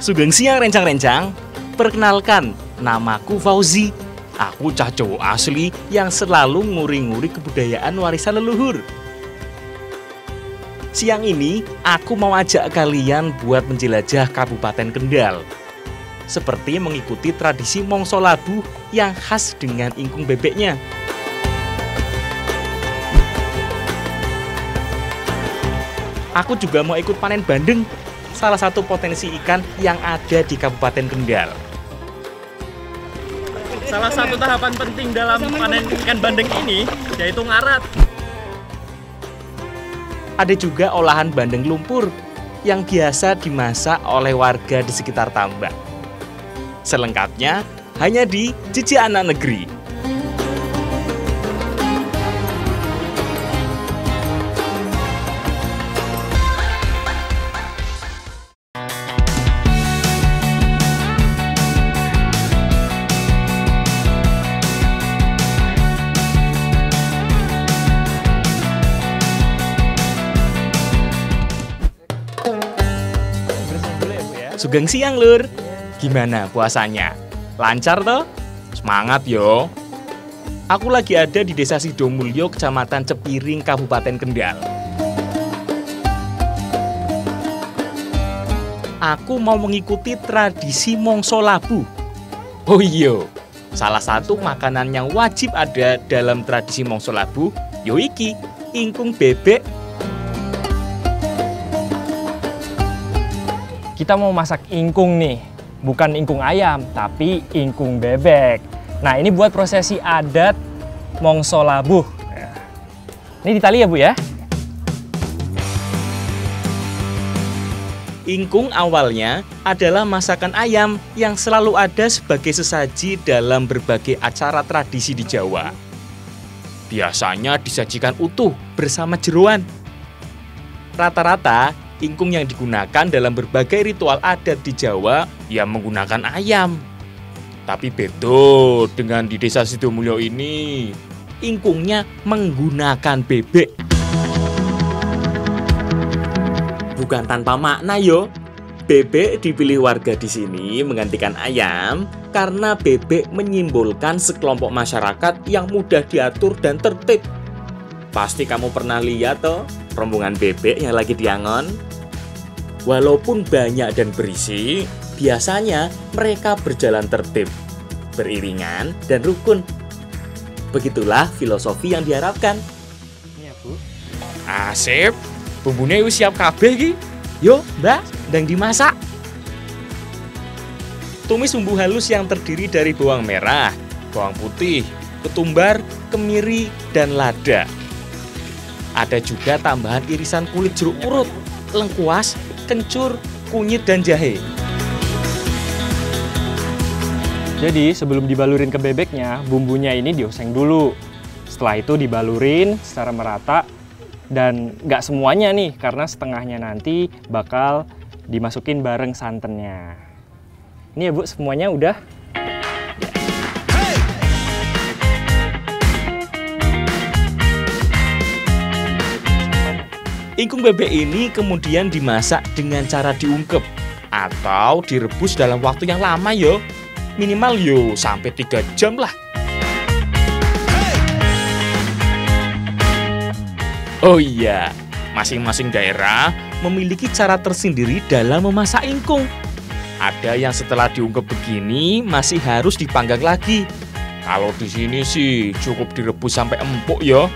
Sugeng siang rencang-rencang, perkenalkan, namaku Fauzi. Aku cah Jawa asli yang selalu nguri-nguri kebudayaan warisan leluhur. Siang ini, aku mau ajak kalian buat menjelajah Kabupaten Kendal. Seperti mengikuti tradisi Mongso Labuh yang khas dengan ingkung bebeknya. Aku juga mau ikut panen bandeng, salah satu potensi ikan yang ada di Kabupaten Kendal. Salah satu tahapan penting dalam panen ikan bandeng ini yaitu ngarat. Ada juga olahan bandeng lumpur yang biasa dimasak oleh warga di sekitar tambak. Selengkapnya hanya di Cici Anak Negeri. Sugeng siang lur, gimana puasanya? Lancar toh? Semangat yo. Aku lagi ada di Desa Sidomulyo, Kecamatan Cepiring, Kabupaten Kendal. Aku mau mengikuti tradisi Mongso Labuh. Oh iya, salah satu makanan yang wajib ada dalam tradisi Mongso Labuh yo iki, ingkung bebek. Kita mau masak ingkung nih, bukan ingkung ayam, tapi ingkung bebek. Nah, ini buat prosesi adat Mongso Labuh. Ini ditali ya, Bu ya? Ingkung awalnya adalah masakan ayam yang selalu ada sebagai sesaji dalam berbagai acara tradisi di Jawa. Biasanya disajikan utuh bersama jeroan. Rata-rata, ingkung yang digunakan dalam berbagai ritual adat di Jawa yang menggunakan ayam. Tapi beda dengan di Desa Sidomulyo ini, ingkungnya menggunakan bebek. Bukan tanpa makna yo. Bebek dipilih warga di sini menggantikan ayam karena bebek menyimbolkan sekelompok masyarakat yang mudah diatur dan tertib. Pasti kamu pernah lihat toh rombongan bebek yang lagi diangon. Walaupun banyak dan berisi, biasanya mereka berjalan tertib, beriringan, dan rukun. Begitulah filosofi yang diharapkan. Iya, Bu. Asip, bumbunya wis siap kabeh iki. Yo, Mbak, ndang dimasak. Tumis bumbu halus yang terdiri dari bawang merah, bawang putih, ketumbar, kemiri, dan lada. Ada juga tambahan irisan kulit jeruk purut, lengkuas, kencur, kunyit, dan jahe. Jadi sebelum dibalurin ke bebeknya, bumbunya ini dioseng dulu. Setelah itu dibalurin secara merata dan nggak semuanya nih, karena setengahnya nanti bakal dimasukin bareng santannya. Ini ya Bu, semuanya udah. Ingkung bebek ini kemudian dimasak dengan cara diungkep atau direbus dalam waktu yang lama yo. Minimal yo sampai 3 jam lah. Oh iya, masing-masing daerah memiliki cara tersendiri dalam memasak ingkung. Ada yang setelah diungkep begini masih harus dipanggang lagi. Kalau di sini sih cukup direbus sampai empuk yo.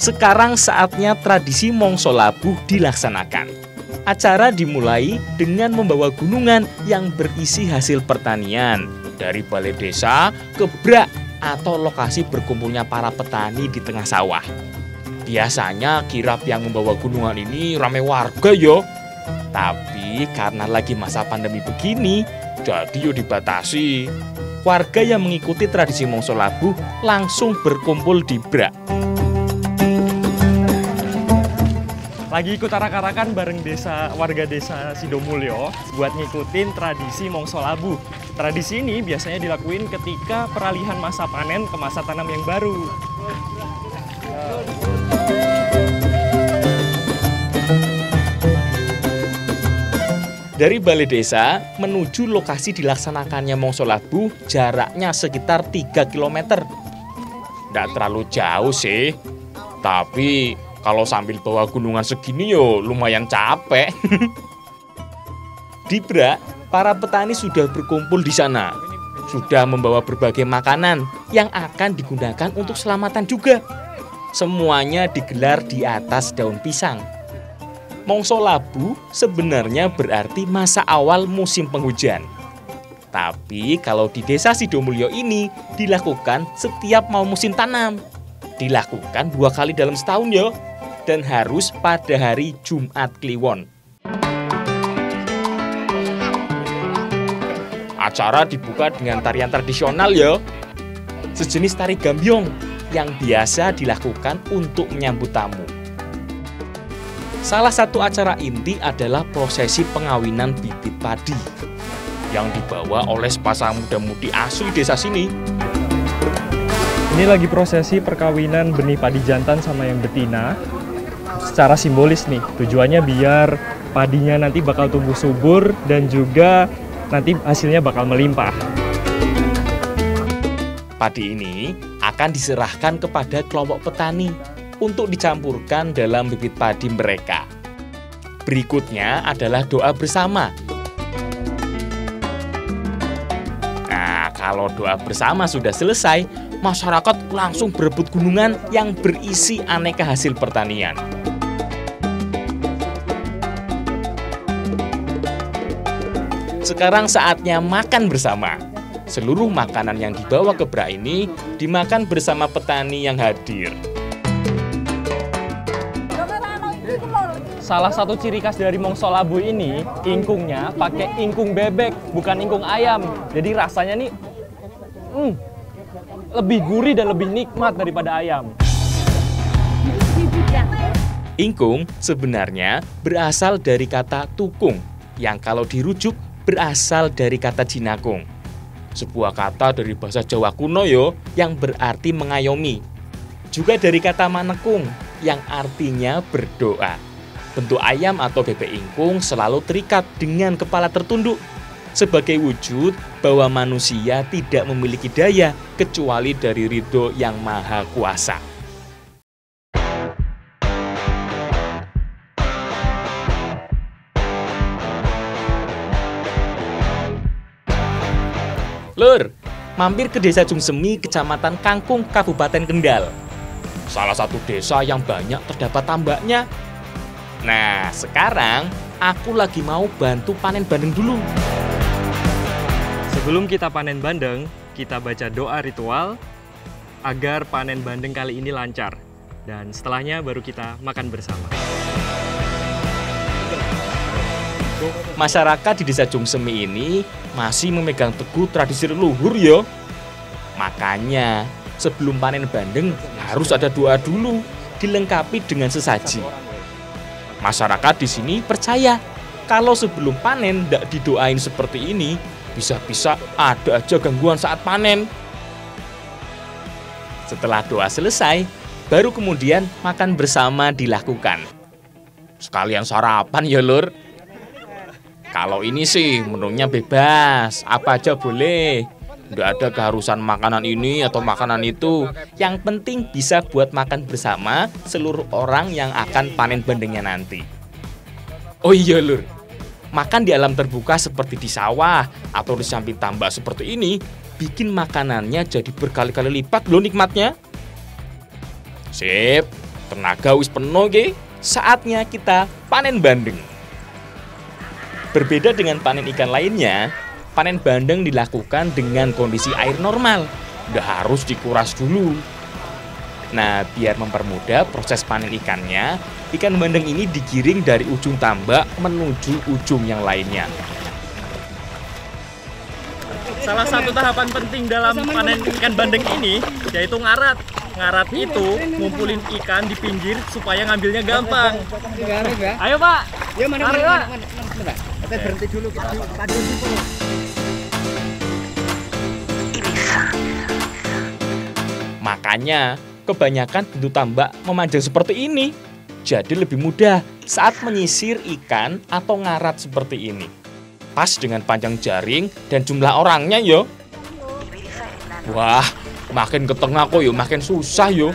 Sekarang saatnya tradisi Mongso Labuh dilaksanakan. Acara dimulai dengan membawa gunungan yang berisi hasil pertanian dari balai desa ke brak atau lokasi berkumpulnya para petani di tengah sawah. Biasanya kirap yang membawa gunungan ini ramai warga yo. Tapi karena lagi masa pandemi begini, jadi yo dibatasi. Warga yang mengikuti tradisi Mongso Labuh langsung berkumpul di brak. Lagi ikut arak-arakan bareng warga desa Sidomulyo buat ngikutin tradisi Mongso Labu. Tradisi ini biasanya dilakuin ketika peralihan masa panen ke masa tanam yang baru. Dari balai desa menuju lokasi dilaksanakannya Mongso Labu jaraknya sekitar 3 km. Nggak terlalu jauh sih, tapi kalau sambil bawa gunungan segini yo lumayan capek. Di Brak, para petani sudah berkumpul di sana. Sudah membawa berbagai makanan yang akan digunakan untuk selamatan juga. Semuanya digelar di atas daun pisang. Mongso Labu sebenarnya berarti masa awal musim penghujan. Tapi kalau di desa Sidomulyo ini dilakukan setiap mau musim tanam. Dilakukan 2 kali dalam setahun yo. Dan harus pada hari Jumat Kliwon. Acara dibuka dengan tarian tradisional ya, sejenis tari gambyong yang biasa dilakukan untuk menyambut tamu. Salah satu acara inti adalah prosesi pengawinan bibit padi yang dibawa oleh sepasang muda-mudi asli desa sini. Ini lagi prosesi perkawinan benih padi jantan sama yang betina. Secara simbolis nih, tujuannya biar padinya nanti bakal tumbuh subur dan juga nanti hasilnya bakal melimpah. Padi ini akan diserahkan kepada kelompok petani untuk dicampurkan dalam bibit padi mereka. Berikutnya adalah doa bersama. Nah, kalau doa bersama sudah selesai, masyarakat langsung berebut gunungan yang berisi aneka hasil pertanian. Sekarang saatnya makan bersama. Seluruh makanan yang dibawa ke Brak ini dimakan bersama petani yang hadir. Salah satu ciri khas dari Mongso Labu ini, ingkungnya pakai ingkung bebek, bukan ingkung ayam. Jadi rasanya nih lebih gurih dan lebih nikmat daripada ayam. Ingkung sebenarnya berasal dari kata tukung, yang kalau dirujuk berasal dari kata jinakung. Sebuah kata dari bahasa Jawa kuno yo, yang berarti mengayomi. Juga dari kata manekung, yang artinya berdoa. Bentuk ayam atau bebek ingkung selalu terikat dengan kepala tertunduk, sebagai wujud bahwa manusia tidak memiliki daya kecuali dari ridho yang maha kuasa. Lur, mampir ke desa Jungsemi, Kecamatan Kangkung, Kabupaten Kendal. Salah satu desa yang banyak terdapat tambaknya. Nah, sekarang aku lagi mau bantu panen bandeng dulu. Sebelum kita panen bandeng, kita baca doa ritual agar panen bandeng kali ini lancar. Dan setelahnya baru kita makan bersama. Masyarakat di desa Jungsemi ini masih memegang teguh tradisi leluhur ya. Makanya sebelum panen bandeng harus ada doa dulu, dilengkapi dengan sesaji. Masyarakat di sini percaya kalau sebelum panen tidak didoain seperti ini, bisa-bisa ada aja gangguan saat panen. Setelah doa selesai, baru kemudian makan bersama dilakukan. Sekalian sarapan ya lur. Kalau ini sih menunya bebas, apa aja boleh. Nggak ada keharusan makanan ini atau makanan itu. Yang penting bisa buat makan bersama seluruh orang yang akan panen bandengnya nanti. Oh iya lur, makan di alam terbuka seperti di sawah atau di samping tambak seperti ini bikin makanannya jadi berkali-kali lipat loh nikmatnya. Sip, tenaga wis penuh ge. Saatnya kita panen bandeng. Berbeda dengan panen ikan lainnya, panen bandeng dilakukan dengan kondisi air normal. Nggak harus dikuras dulu. Nah, biar mempermudah proses panen ikannya, ikan bandeng ini digiring dari ujung tambak menuju ujung yang lainnya. Salah satu tahapan penting dalam panen ikan bandeng ini yaitu ngarat. ngarat itu ngumpulin ikan di pinggir supaya ngambilnya gampang. Ayo Pak. Ya mana? Mari, Pak. Kita berhenti dulu kita padu dulu. Makanya, kebanyakan bentuk tambak memanjang seperti ini. Jadi lebih mudah saat menyisir ikan atau ngarat seperti ini. Pas dengan panjang jaring dan jumlah orangnya yo. Wah, makin ke tengah kok yo makin susah yo.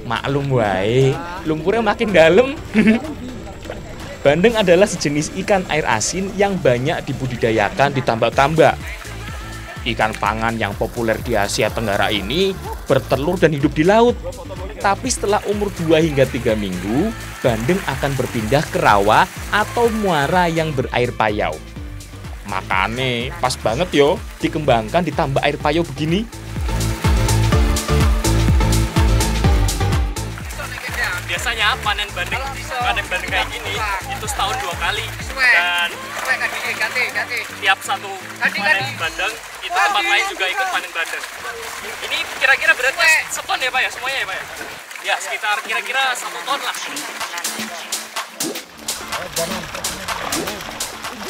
Maklum wae, lumpurnya makin dalam. Bandeng adalah sejenis ikan air asin yang banyak dibudidayakan di tambak-tambak. Ikan pangan yang populer di Asia Tenggara ini bertelur dan hidup di laut. Tapi setelah umur 2 hingga 3 minggu, bandeng akan berpindah ke rawa atau muara yang berair payau. Makanya pas banget yo dikembangkan di tambak air payau begini. Biasanya panen bandeng kayak gini itu setahun 2 kali dan tiap satu panen bandeng itu tempat lain juga ikut panen bandeng. Ini kira-kira beratnya seton ya Pak ya, semuanya ya Pak ya? Ya sekitar kira-kira 1 ton lah.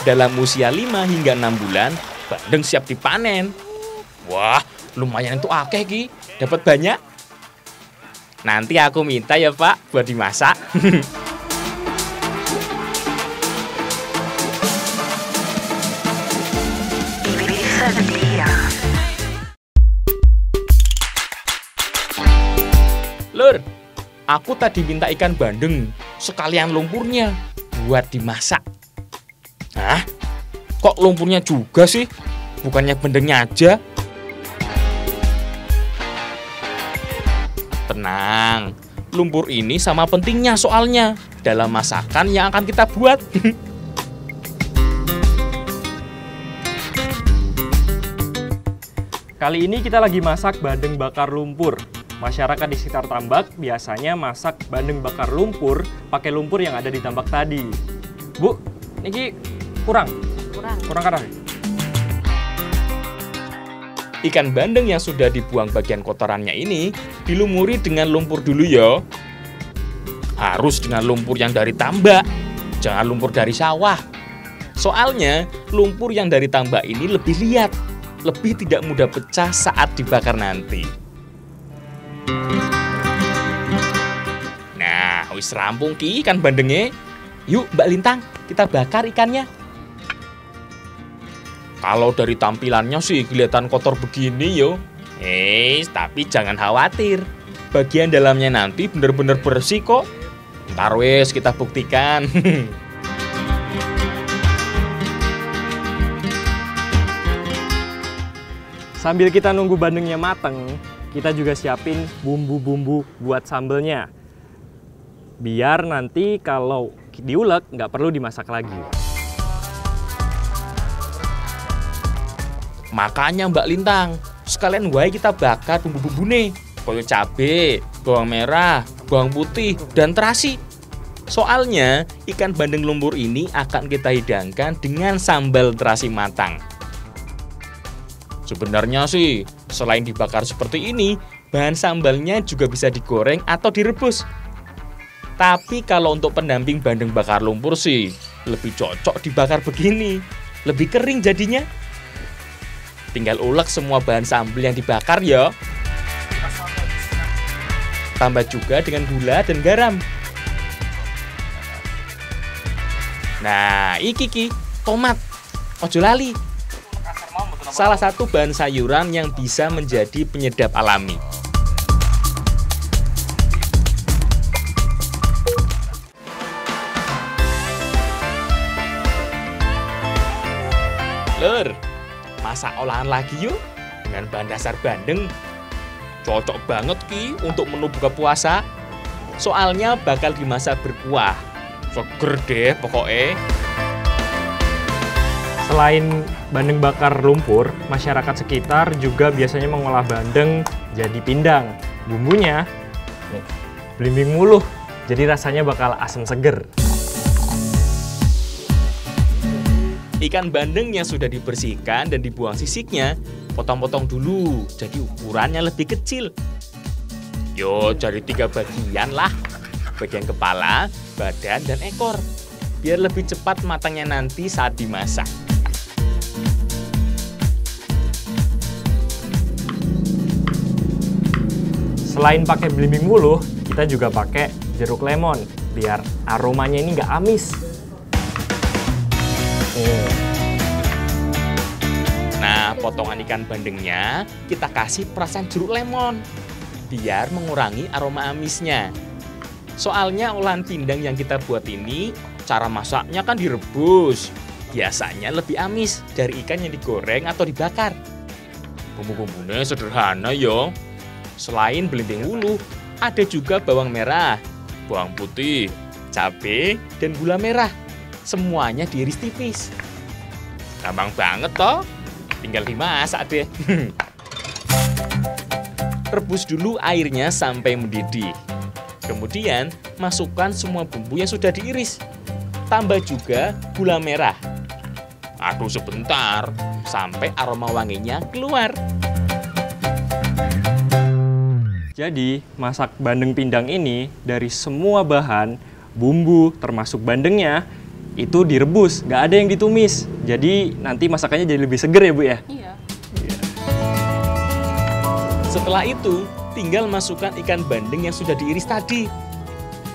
Dalam usia 5 hingga 6 bulan, bandeng siap dipanen. Wah, lumayan itu akeh ki, dapat banyak. Nanti aku minta ya Pak buat dimasak. Lur, aku tadi minta ikan bandeng sekalian lumpurnya buat dimasak. Hah? Kok lumpurnya juga sih? Bukannya bandengnya aja? Tenang, lumpur ini sama pentingnya soalnya dalam masakan yang akan kita buat. Kali ini kita lagi masak bandeng bakar lumpur. Masyarakat di sekitar tambak biasanya masak bandeng bakar lumpur pakai lumpur yang ada di tambak tadi. Bu, ini kurang karang. Ikan bandeng yang sudah dibuang bagian kotorannya ini dilumuri dengan lumpur dulu ya. Harus dengan lumpur yang dari tambak, jangan lumpur dari sawah. Soalnya lumpur yang dari tambak ini lebih liat, lebih tidak mudah pecah saat dibakar nanti. Nah, wis rampung ki ikan bandengnya. Yuk Mbak Lintang, kita bakar ikannya. Kalau dari tampilannya sih kelihatan kotor begini yo. Tapi jangan khawatir. Bagian dalamnya nanti bener-bener bersih kok. Ntar wes kita buktikan. Sambil kita nunggu bandengnya mateng, kita juga siapin bumbu-bumbu buat sambelnya. Biar nanti kalau diulek nggak perlu dimasak lagi. Makanya Mbak Lintang, sekalian wae kita bakar bumbu-bumbu nih. Koyo cabe, bawang merah, bawang putih, dan terasi. Soalnya ikan bandeng lumpur ini akan kita hidangkan dengan sambal terasi matang. Sebenarnya sih, selain dibakar seperti ini, bahan sambalnya juga bisa digoreng atau direbus. Tapi kalau untuk pendamping bandeng bakar lumpur sih, lebih cocok dibakar begini. Lebih kering jadinya. Tinggal ulek semua bahan sambal yang dibakar ya. Tambah juga dengan gula dan garam. Nah, iki tomat. Ojo lali. Salah satu bahan sayuran yang bisa menjadi penyedap alami. Lur, masak olahan lagi yuk dengan bahan dasar bandeng. Cocok banget ki untuk menu buka puasa. Soalnya bakal dimasak berkuah. Seger deh pokoknya. Selain bandeng bakar lumpur, masyarakat sekitar juga biasanya mengolah bandeng jadi pindang. Bumbunya belimbing muluh, jadi rasanya bakal asam seger. Ikan bandeng yang sudah dibersihkan dan dibuang sisiknya, potong-potong dulu, jadi ukurannya lebih kecil. Yo, jadi 3 bagian lah. Bagian kepala, badan, dan ekor. Biar lebih cepat matangnya nanti saat dimasak. Selain pakai belimbing wuluh, kita juga pakai jeruk lemon biar aromanya ini nggak amis. Nah, potongan ikan bandengnya kita kasih perasan jeruk lemon biar mengurangi aroma amisnya. Soalnya olahan pindang yang kita buat ini cara masaknya kan direbus. Biasanya lebih amis dari ikan yang digoreng atau dibakar. Bumbu-bumbunya sederhana yo. Selain belimbing wuluh, ada juga bawang merah, bawang putih, cabai, dan gula merah. Semuanya diiris tipis. Gampang banget toh, tinggal dimasak deh. Rebus dulu airnya sampai mendidih. Kemudian masukkan semua bumbu yang sudah diiris. Tambah juga gula merah. Aduk sebentar sampai aroma wanginya keluar. Jadi, masak bandeng pindang ini dari semua bahan, bumbu, termasuk bandengnya, itu direbus, nggak ada yang ditumis. Jadi, nanti masakannya jadi lebih seger ya, Bu ya? Iya. Setelah itu, tinggal masukkan ikan bandeng yang sudah diiris tadi.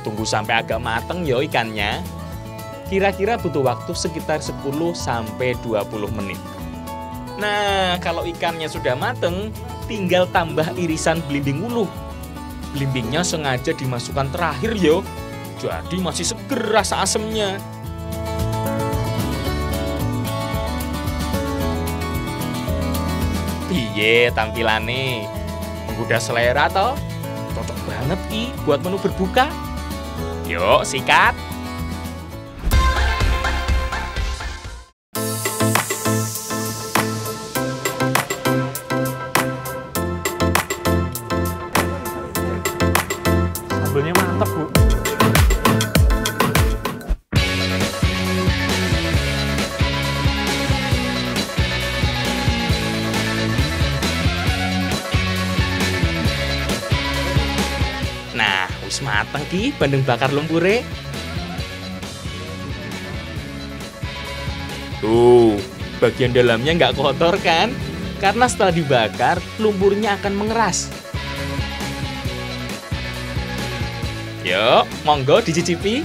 Tunggu sampai agak mateng yo ikannya. Kira-kira butuh waktu sekitar 10-20 menit. Nah, kalau ikannya sudah mateng, tinggal tambah irisan belimbing wuluh. Belimbingnya sengaja dimasukkan terakhir yo. Jadi masih seger rasa asemnya. Piye tampilannya? Menggoda selera toh? Cocok banget ki buat menu berbuka. Yuk, sikat. Sambelnya mantap, Bu. Nah, wis mateng ki bandeng bakar lumpure. Tuh, bagian dalamnya nggak kotor kan? Karena setelah dibakar, lumpurnya akan mengeras. Yuk, monggo dicicipi.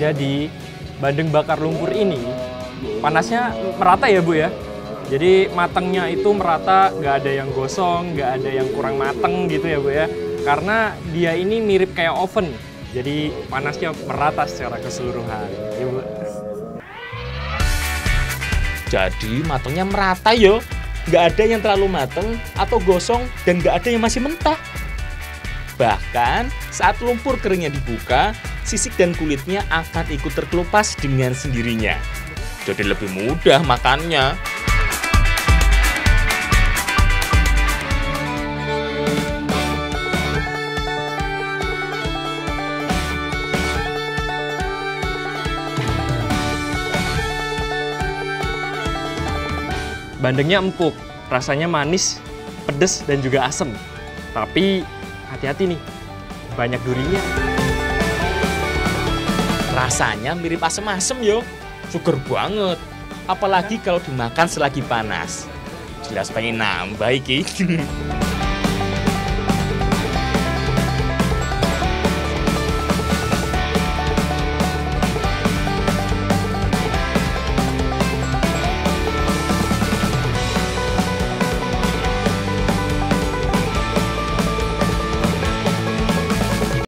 Jadi, bandeng bakar lumpur ini panasnya merata ya, Bu ya? Jadi matangnya itu merata, nggak ada yang gosong, nggak ada yang kurang mateng gitu ya, Bu ya. Karena dia ini mirip kayak oven, jadi panasnya merata secara keseluruhan. Ya, Bu. Jadi matangnya merata yo. Nggak ada yang terlalu mateng atau gosong dan nggak ada yang masih mentah. Bahkan saat lumpur keringnya dibuka, sisik dan kulitnya akan ikut terkelupas dengan sendirinya. Jadi lebih mudah makannya. Bandengnya empuk, rasanya manis, pedes, dan juga asem. Tapi hati-hati nih, banyak durinya. Rasanya mirip asem-asem yo. Seger banget. Apalagi kalau dimakan selagi panas. Jelas pengen nambah iki.